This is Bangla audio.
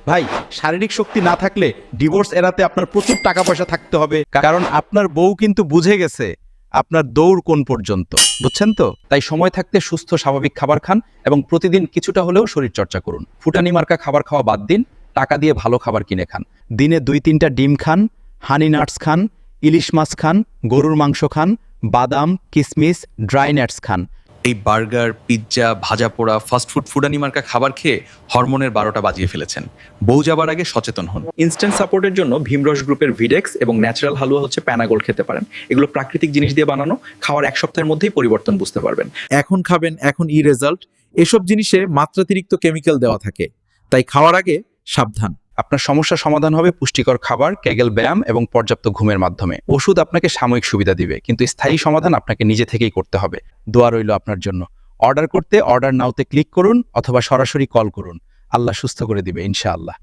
ভাই, শারীরিক শক্তি না থাকলে ডিভোর্স এড়াতে আপনার প্রচুর টাকা পয়সা থাকতে হবে, কারণ আপনার বউ কিন্তু বুঝে গেছে আপনার দৌড় কোন পর্যন্ত। বুঝছেন তো? তাই সময় থাকতে সুস্থ স্বাভাবিক খাবার খান এবং প্রতিদিন কিছুটা হলেও শরীর চর্চা করুন। ফুটানি মার্কা খাবার খাওয়া বাদ দিন, টাকা দিয়ে ভালো খাবার কিনে খান। দিনে 2-3টা ডিম খান, হানি নাটস খান, ইলিশ মাছ খান, গরুর মাংস খান, বাদাম, কিশমিশ, ড্রাই নাটস খান। এই বার্গার, পিৎজা, ভাজা পোড়া, ফাস্টফুড, ফুডানি মার্কা খাবার খেয়ে হরমোনের 12টা বাজিয়ে ফেলেছেন। বউ যাবার আগে সচেতন হন। ইনস্ট্যান্ট সাপোর্টের জন্য ভীমরস গ্রুপের ভিডেক্স এবং ন্যাচারাল হালুয়া হচ্ছে প্যানাগোল্ড খেতে পারেন। এগুলো প্রাকৃতিক জিনিস দিয়ে বানানো, খাওয়ার 1 সপ্তাহের মধ্যেই পরিবর্তন বুঝতে পারবেন। এখন খাবেন, এখন রেজাল্ট। এসব জিনিসে মাত্রাতিরিক্ত কেমিক্যাল দেওয়া থাকে, তাই খাওয়ার আগে সাবধান। আপনার সমস্যার সমাধান হবে পুষ্টিকর খাবার, কেগেল ব্যায়াম এবং পর্যাপ্ত ঘুমের মাধ্যমে। ওষুধ আপনাকে সাময়িক সুবিধা দিবে, কিন্তু স্থায়ী সমাধান আপনাকে নিজে থেকেই করতে হবে। দোয়া রইল আপনার জন্য। অর্ডার করতে অর্ডার নাওতে ক্লিক করুন অথবা সরাসরি কল করুন। আল্লাহ সুস্থ করে দিবে ইনশাআল্লাহ।